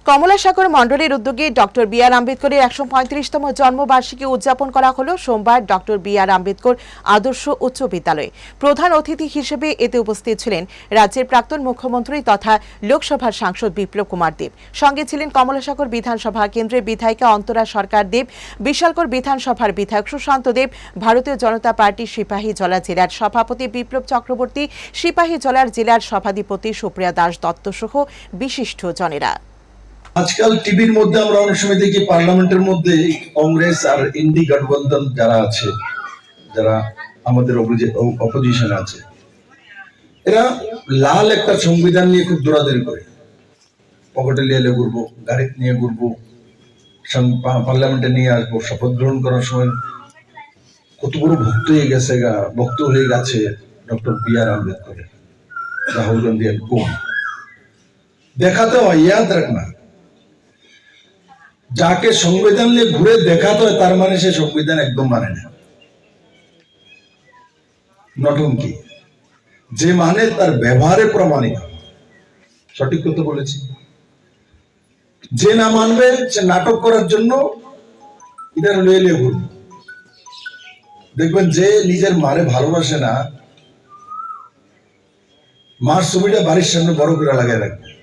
কমলাসাগর মণ্ডলের উদ্যোগে doctor B আর আম্বেদকরের ১৩৫তম জন্মবার্ষিকী উদযাপন করা হলো সোমবার ডক্টর বি আর আম্বেদকর আদর্শ উচ্চ বিদ্যালয়ে। প্রধান অতিথি হিসেবে এতে উপস্থিত ছিলেন রাজ্যের প্রাক্তন মুখ্যমন্ত্রী তথা লোকসভার সাংসদ বিপ্লব কুমার দেব। সঙ্গে ছিলেন কমলাসাগর বিধানসভা কেন্দ্রের বিধায়িকা অন্তরা সরকার দেব, বিশালগড় বিধানসভার বিধায়ক সুশান্ত দেব, ভারতীয় জনতা পার্টি সিপাহীজলা জেলার সভাপতি বিপ্লব চক্রবর্তী, সিপাহীজলার জেলার সভাধিপতি সুপ্রিয়া দাস দত্ত সহ বিশিষ্ট জনেরা। আজকাল টিভির মধ্যে আমরা অনেক সময় দেখি পার্লামেন্টের মধ্যে কংগ্রেস আর ইন্ডি গঠবন্ধন যারা আছে, যারা আমাদের অপোজিশন আছে, এরা লাল একটা সংবিধান নিয়ে খুব দৌড়াদৌড়ি করে, পকেটে নিয়ে ঘুরবো, গাড়ি নিয়ে ঘুরবো, পার্লামেন্টে নিয়ে আসবো। শপথ গ্রহণ করার সময় কত বড় ভক্ত হয়ে গেছে ডক্টর বি আর আম্বেদকরের, রাহুল গান্ধী দেখাতে হয়। ইয়াদ রাখনা, যাকে সংবিধান নিয়ে ঘুরে দেখাতে হয় তার মানে সে সংবিধান একদম মানে না, নটঙ্কি। যে মানে তার ব্যবহারে প্রমাণিত। সঠিক কথা বলেছি। যে না মানবে সে নাটক করার জন্য এটা লয়ে ঘুরবে। দেখবেন যে নিজের মারে ভালোবাসে না, মার ছবিটা বাড়ির সামনে বড় করে লাগায় রাখবে।